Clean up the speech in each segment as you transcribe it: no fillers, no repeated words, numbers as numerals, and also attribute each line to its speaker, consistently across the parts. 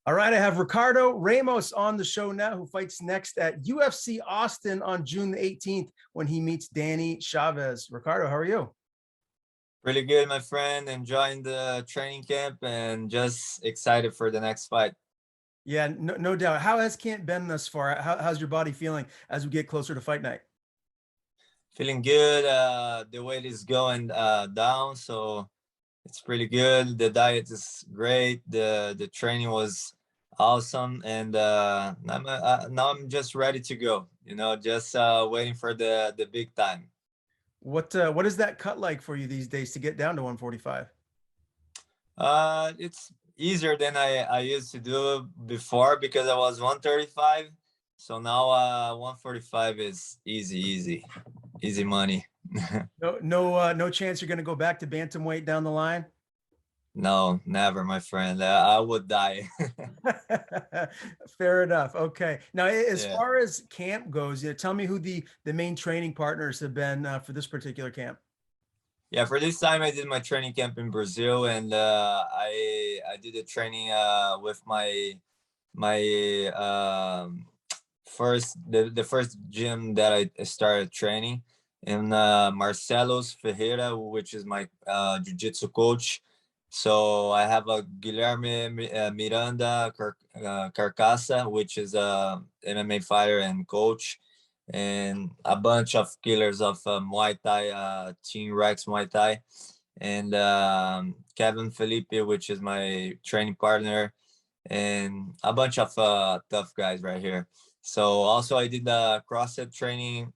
Speaker 1: All right, I have Ricardo Ramos on the show now, who fights next at UFC Austin on June the 18th when he meets Danny Chavez. Ricardo, how are you?
Speaker 2: Really good, my friend. Enjoying the training camp and just excited for the next fight.
Speaker 1: Yeah, no doubt. How has camp been thus far? How's your body feeling as we get closer to fight night?
Speaker 2: Feeling good. The weight is going down, so it's pretty good. The diet is great. The training was awesome, and now I'm just ready to go. Just waiting for the big time.
Speaker 1: What is that cut like for you these days to get down to 145?
Speaker 2: It's easier than I used to do before because I was 135. So now 145 is easy money.
Speaker 1: No chance you're going to go back to bantamweight down the line?
Speaker 2: No, never, my friend. I would die.
Speaker 1: Fair enough. Okay. Now, as
Speaker 2: Yeah.
Speaker 1: far as camp goes, tell me who the main training partners have been for this particular camp.
Speaker 2: Yeah, for this time I did my training camp in Brazil, and I did a training with my the first gym that I started training in Marcelo's Ferreira, which is my jiu-jitsu coach. So I have a Guilherme Miranda Carcaça, which is a MMA fighter and coach, and a bunch of killers of Muay Thai, Team Rex Muay Thai, and Kevin Felipe, which is my training partner, and a bunch of tough guys right here. So also I did the CrossFit training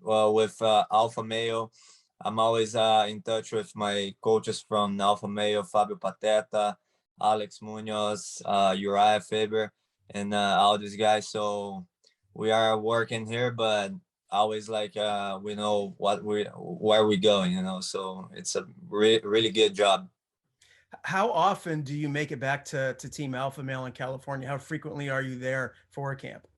Speaker 2: with Alpha Male. I'm always in touch with my coaches from Alpha Male, Fabio Pateta, Alex Munoz, Uriah Faber, and all these guys. So we are working here, but always like we know where we going, So it's a really good job.
Speaker 1: How often do you make it back to Team Alpha Male in California? How frequently are you there for a camp?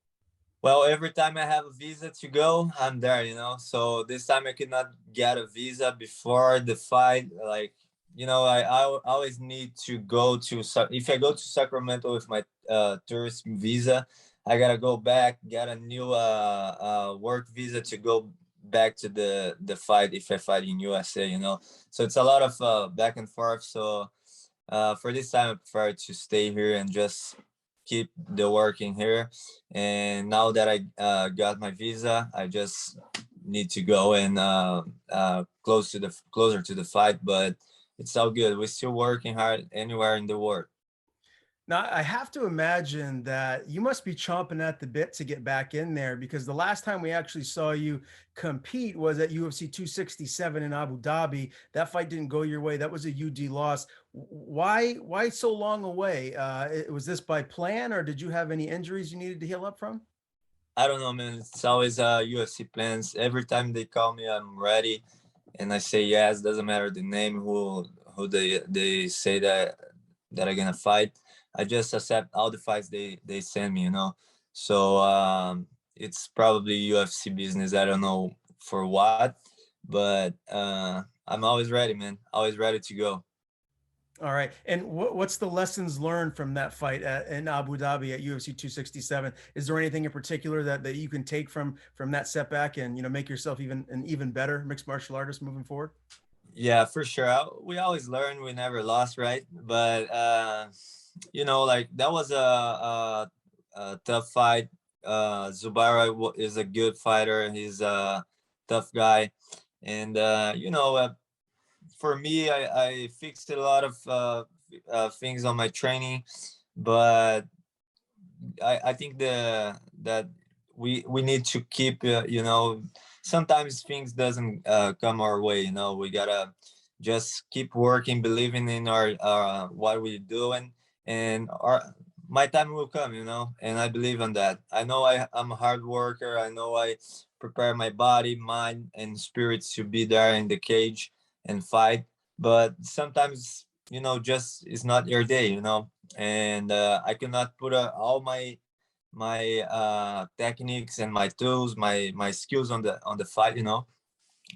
Speaker 2: Well, every time I have a visa to go, I'm there, So this time I could not get a visa before the fight. Like, I always need to go to, if I go to Sacramento with my tourist visa, I gotta go back, get a new work visa to go back to the fight if I fight in USA, So it's a lot of back and forth. So for this time, I prefer to stay here and just keep the work in here. And now that I got my visa, I just need to go and closer to the fight. But it's all good. We're still working hard anywhere in the world.
Speaker 1: Now, I have to imagine that you must be chomping at the bit to get back in there, because the last time we actually saw you compete was at UFC 267 in Abu Dhabi. That fight didn't go your way. That was a UD loss. Why so long away? Was this by plan, or did you have any injuries you needed to heal up from?
Speaker 2: I don't know, man. It's always UFC plans. Every time they call me, I'm ready, and I say yes. Doesn't matter the name, who they say that I'm gonna fight. I just accept all the fights they send me, So it's probably UFC business. I don't know for what, but I'm always ready, man. Always ready to go.
Speaker 1: All right. And what's the lessons learned from that fight in Abu Dhabi at UFC 267? Is there anything in particular that you can take from that setback and make yourself an even better mixed martial artist moving forward?
Speaker 2: Yeah, for sure. We always learn. We never lost, right? But like that was a tough fight. Zubaira is a good fighter. He's a tough guy, and for me, I fixed a lot of things on my training, but I think that we need to keep sometimes things doesn't come our way. We gotta just keep working, believing in our what we're doing, and my time will come. And I believe in that. I know I'm a hard worker. I know I prepare my body, mind, and spirit to be there in the cage and fight, but sometimes just it's not your day, and I cannot put all my techniques and my tools, my skills on the fight,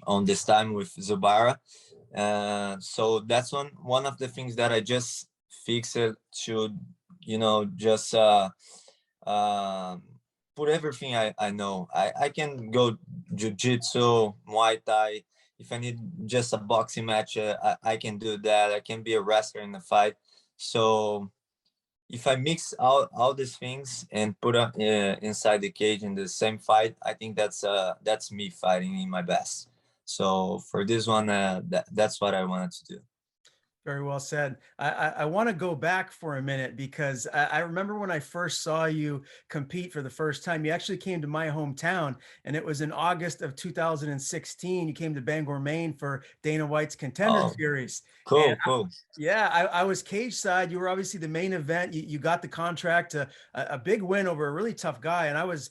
Speaker 2: on this time with Zubaira. So that's one of the things that I just fixed it to you know, just uh, put everything I know. I can go jiu-jitsu, Muay Thai. If I need just a boxing match, I can do that. I can be a wrestler in a fight. So if I mix all these things and put up inside the cage in the same fight, I think that's me fighting in my best. So for this one, that's what I wanted to do.
Speaker 1: Very well said. I want to go back for a minute because I remember when I first saw you compete for the first time. You actually came to my hometown, and it was in August of 2016. You came to Bangor, Maine for Dana White's Contender
Speaker 2: Oh,
Speaker 1: Series. And
Speaker 2: cool, cool.
Speaker 1: yeah, I was cage side. You were obviously the main event. You got the contract, a big win over a really tough guy, and I was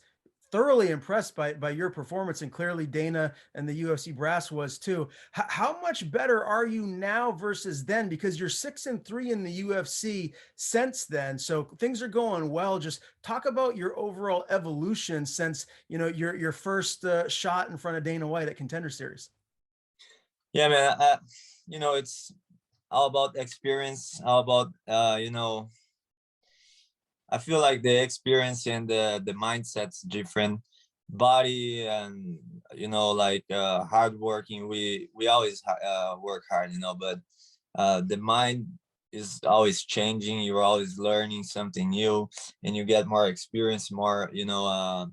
Speaker 1: thoroughly impressed by your performance, and clearly Dana and the UFC brass was too. How much better are you now versus then? Because you're 6-3 in the UFC since then, so things are going well. Just talk about your overall evolution since your first shot in front of Dana White at Contender Series.
Speaker 2: Yeah, man. You know, it's all about experience, all about you know, I feel like the experience and the mindset's different. Body and, you know, like hard working. We always work hard, you know, but the mind is always changing. You're always learning something new, and you get more experience, more, you know,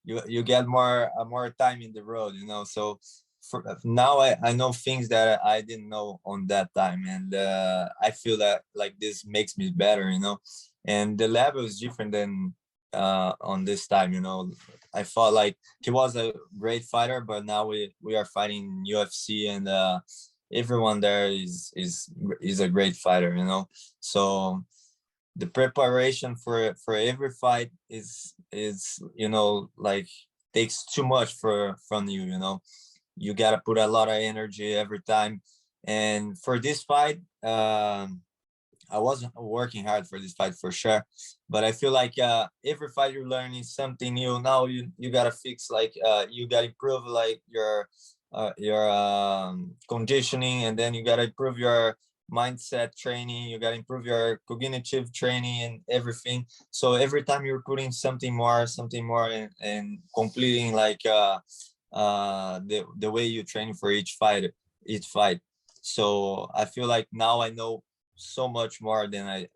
Speaker 2: you get more time in the road, you know. So for now, I know things that I didn't know on that time, and I feel that like this makes me better, you know. And the level is different than on this time, you know. I felt like he was a great fighter, but now we are fighting UFC, and everyone there is a great fighter, you know. So the preparation for every fight is, you know, like takes too much from you, you know. You got to put a lot of energy every time. And for this fight, I wasn't working hard for this fight for sure, but I feel like every fight you're learning something new. Now you gotta fix, like you gotta improve like your conditioning, and then you gotta improve your mindset training. You gotta improve your cognitive training and everything. So every time you're putting something more, and completing like the way you train for each fight. So I feel like now I know so much more than I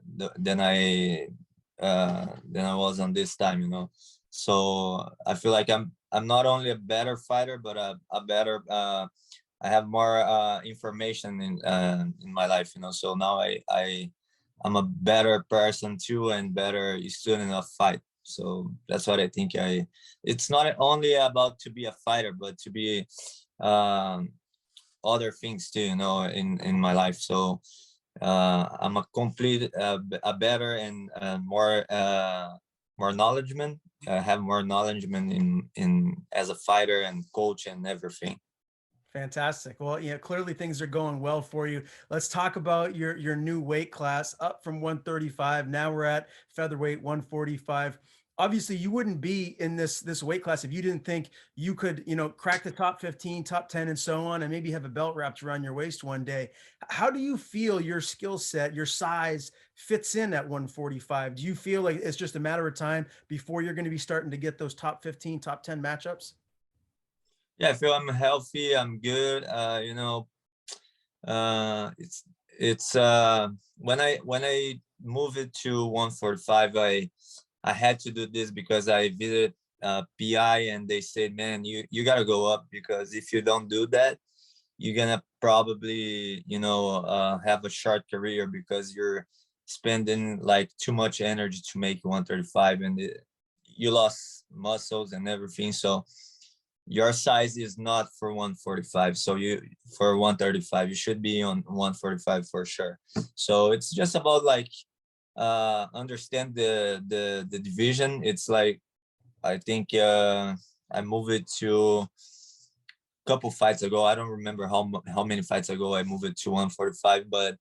Speaker 2: was on this time, you know. So I feel like I'm not only a better fighter, but a better I have more information in my life, you know. So now I'm a better person too, and better student of fight. So that's what I think. It's not only about to be a fighter, but to be um other things too, you know, in my life. So I'm a complete a better and more knowledgeable. Have more knowledgeable in as a fighter and coach and everything.
Speaker 1: Fantastic. Well, yeah, clearly things are going well for you. Let's talk about your new weight class, up from 135. Now we're at featherweight 145. Obviously, you wouldn't be in this weight class if you didn't think you could, crack the top 15, top 10, and so on, and maybe have a belt wrapped around your waist one day. How do you feel your skill set, your size fits in at 145? Do you feel like it's just a matter of time before you're going to be starting to get those top 15, top 10 matchups?
Speaker 2: Yeah, I feel I'm healthy. I'm good. You know, it's when I moved it to 145, I had to do this because I visited PI, and they said, man, you gotta go up, because if you don't do that, you're gonna probably, you know, have a short career, because you're spending like too much energy to make 135, and you lost muscles and everything. So your size is not for 145, so you for 135 you should be on 145 for sure. So it's just about like understand the division. It's like, I think I moved it to a couple fights ago. I don't remember how many fights ago I moved it to 145, but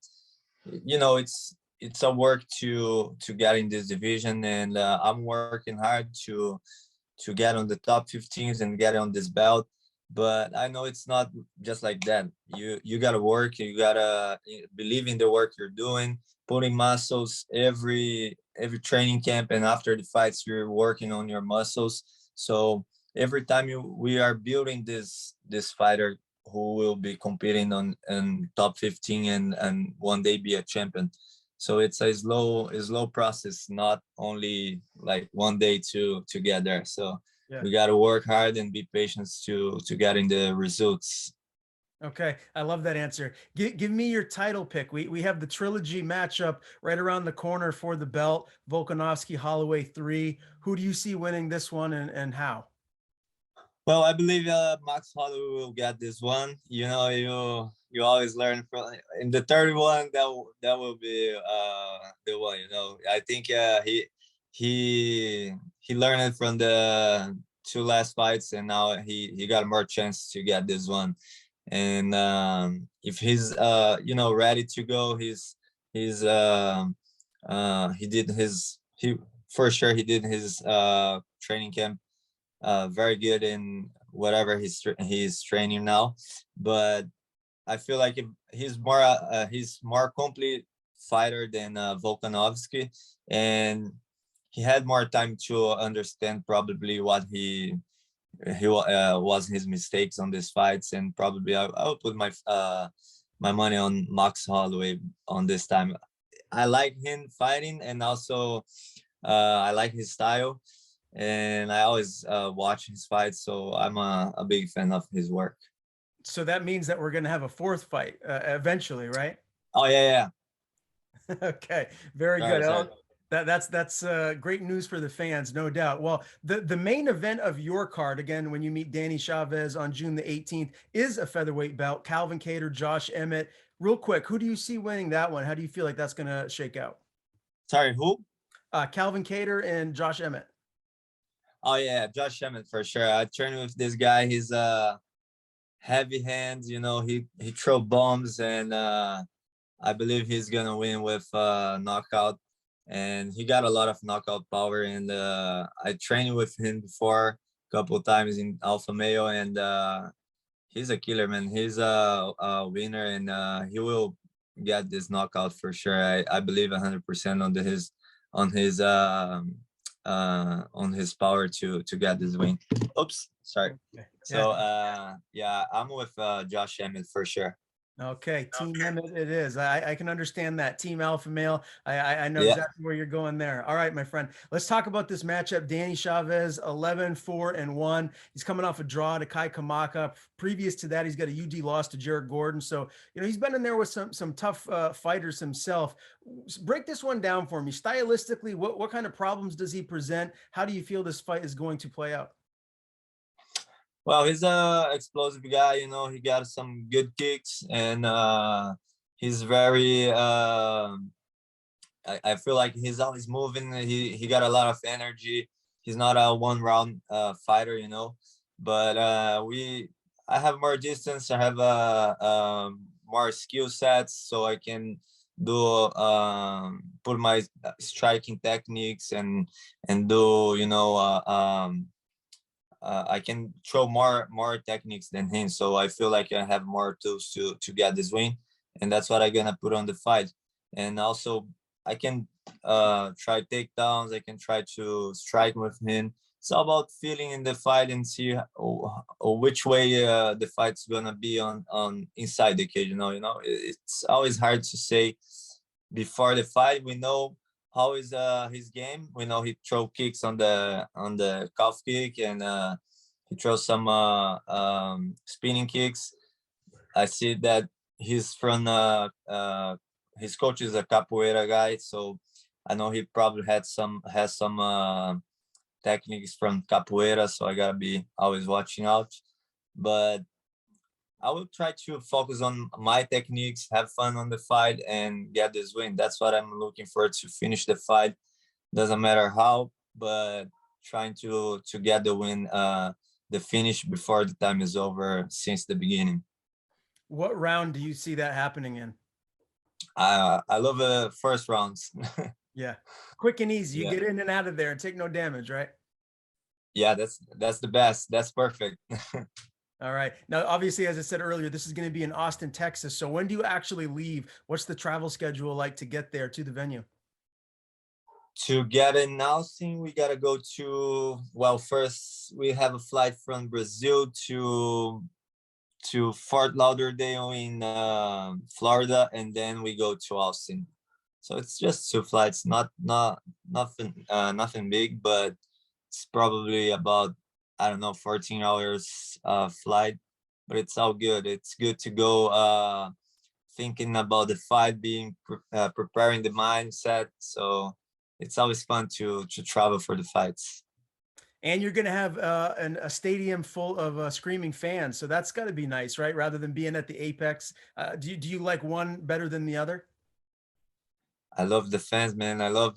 Speaker 2: you know, it's a work to get in this division, and I'm working hard to get on the top 15s and get on this belt. but I know it's not just like that. You gotta work, you gotta believe in the work you're doing, putting muscles every training camp, and after the fights you're working on your muscles. So every time we are building this fighter who will be competing on in top 15 and one day be a champion. So it's a slow process, not only like one day to get there. So
Speaker 1: Yeah.
Speaker 2: we got to work hard and be patient to getting the results.
Speaker 1: Okay, I love that answer. Give me your title pick. We have the trilogy matchup right around the corner for the belt. Volkanovski Holloway 3. Who do you see winning this one, and how?
Speaker 2: Well, I believe Max Holloway will get this one. You know, you always learn from in the third one. That will be the one. You know, I think he learned it from the two last fights, and now he got more chance to get this one. And if he's ready to go, he's he did his he for sure he did his training camp very good in whatever he's training now. But I feel like if he's more complete fighter than Volkanovski, and he had more time to understand probably what he was his mistakes on these fights, and probably I would put my money on Max Holloway on this time. I like him fighting, and also I like his style, and I always watch his fights, so I'm a big fan of his work.
Speaker 1: So that means that we're going to have a fourth fight eventually, right?
Speaker 2: Oh yeah,
Speaker 1: Okay, very
Speaker 2: yeah.
Speaker 1: good.
Speaker 2: Sorry.
Speaker 1: That's great news for the fans, no doubt. Well, the main event of your card, again, when you meet Danny Chavez on June the 18th, is a featherweight bout. Calvin Kattar, Josh Emmett. Real quick, who do you see winning that one? How do you feel like that's going to shake out?
Speaker 2: Sorry, who?
Speaker 1: Calvin Kattar and Josh Emmett.
Speaker 2: Oh yeah, Josh Emmett for sure. I trained with this guy. He's heavy hands. You know, he throw bombs, and I believe he's gonna win with knockout. And he got a lot of knockout power. And I trained with him before a couple of times in Alpha Male, and he's a killer, man. He's a winner, and he will get this knockout for sure. I believe 100% on his power to get this win. Oops, sorry.
Speaker 1: Okay. Yeah.
Speaker 2: So yeah, I'm with Josh Emmett for sure.
Speaker 1: Okay, Team Emmett it is. I can understand that. Team Alpha Male. I know
Speaker 2: Yeah.
Speaker 1: exactly where you're going there. All right, my friend. Let's talk about this matchup. Danny Chavez, 11-4-1. He's coming off a draw to Kai Kamaka. Previous to that, he's got a UD loss to Jared Gordon. So, he's been in there with some tough fighters himself. Break this one down for me. Stylistically, what kind of problems does he present? How do you feel this fight is going to play out?
Speaker 2: Well, he's a explosive guy. You know, he got some good kicks, and he's very. I feel like he's always moving. He got a lot of energy. He's not a one round fighter, you know. But I have more distance. I have more skill sets, so I can do put my striking techniques and do I can throw more techniques than him. So I feel like I have more tools to get this win, and that's what I'm gonna put on the fight. And also I can try takedowns. I can try to strike with him. It's all about feeling in the fight and see which way the fight's gonna be on inside the cage. It's always hard to say before the fight. We know how is his game. We know he throw kicks on the calf kick, and he throws some spinning kicks. I see that he's from his coach is a capoeira guy, so I know he probably has some techniques from capoeira. So I gotta be always watching out. But I will try to focus on my techniques, have fun on the fight, and get this win. That's what I'm looking for, to finish the fight. Doesn't matter how, but trying to get the win, the finish before the time is over since the beginning.
Speaker 1: What round do you see that happening in?
Speaker 2: I love the first rounds.
Speaker 1: Yeah, quick and easy. You
Speaker 2: Yeah,
Speaker 1: get in and out of there and take no damage, right?
Speaker 2: yeah, that's the best. That's perfect.
Speaker 1: All right. Now, obviously, as I said earlier, this is going to be in Austin, Texas. So when do you actually leave? What's the travel schedule like to get there to the venue?
Speaker 2: To get in Austin, we gotta go to, well, first we have a flight from Brazil to Fort Lauderdale in Florida, and then we go to Austin. So it's just two flights, nothing big, but it's probably about, I don't know, 14 hours flight, but it's all good. It's good to go thinking about the fight, preparing the mindset. So it's always fun to travel for the fights.
Speaker 1: And you're going to have a stadium full of screaming fans. So that's got to be nice, right? Rather than being at the Apex. Do you like one better than the other?
Speaker 2: I love the fans, man. I love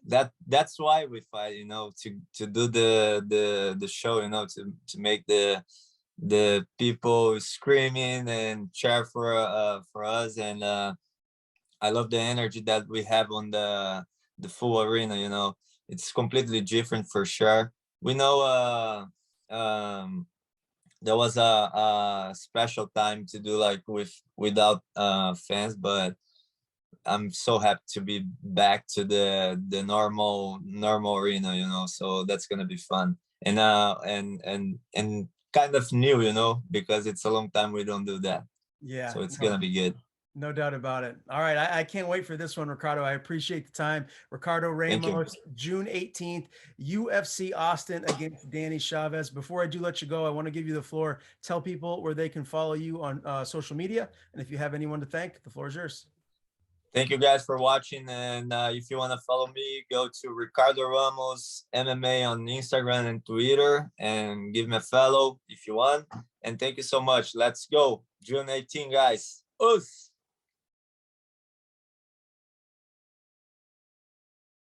Speaker 2: that. That's why we fight, to do the show, to make the people screaming and cheer for us. And I love the energy that we have on the full arena. It's completely different for sure. We know there was a special time to do like without fans, but I'm so happy to be back to the normal arena, so that's gonna be fun. And and kind of new, because it's a long time we don't do that,
Speaker 1: Yeah,
Speaker 2: so it's
Speaker 1: no,
Speaker 2: gonna be good.
Speaker 1: no doubt about it. All right. I can't wait for this one, Ricardo. I appreciate the time. Ricardo
Speaker 2: Thank you.
Speaker 1: Ramos, June 18th, UFC Austin against Danny Chavez. Before I do let you go, I want to give you the floor. Tell people where they can follow you on social media. And if you have anyone to thank, the floor is yours.
Speaker 2: Thank you guys for watching. And if you want to follow me, go to Ricardo Ramos MMA on Instagram and Twitter and give me a follow if you want. And thank you so much. Let's go. June 18, guys. Us.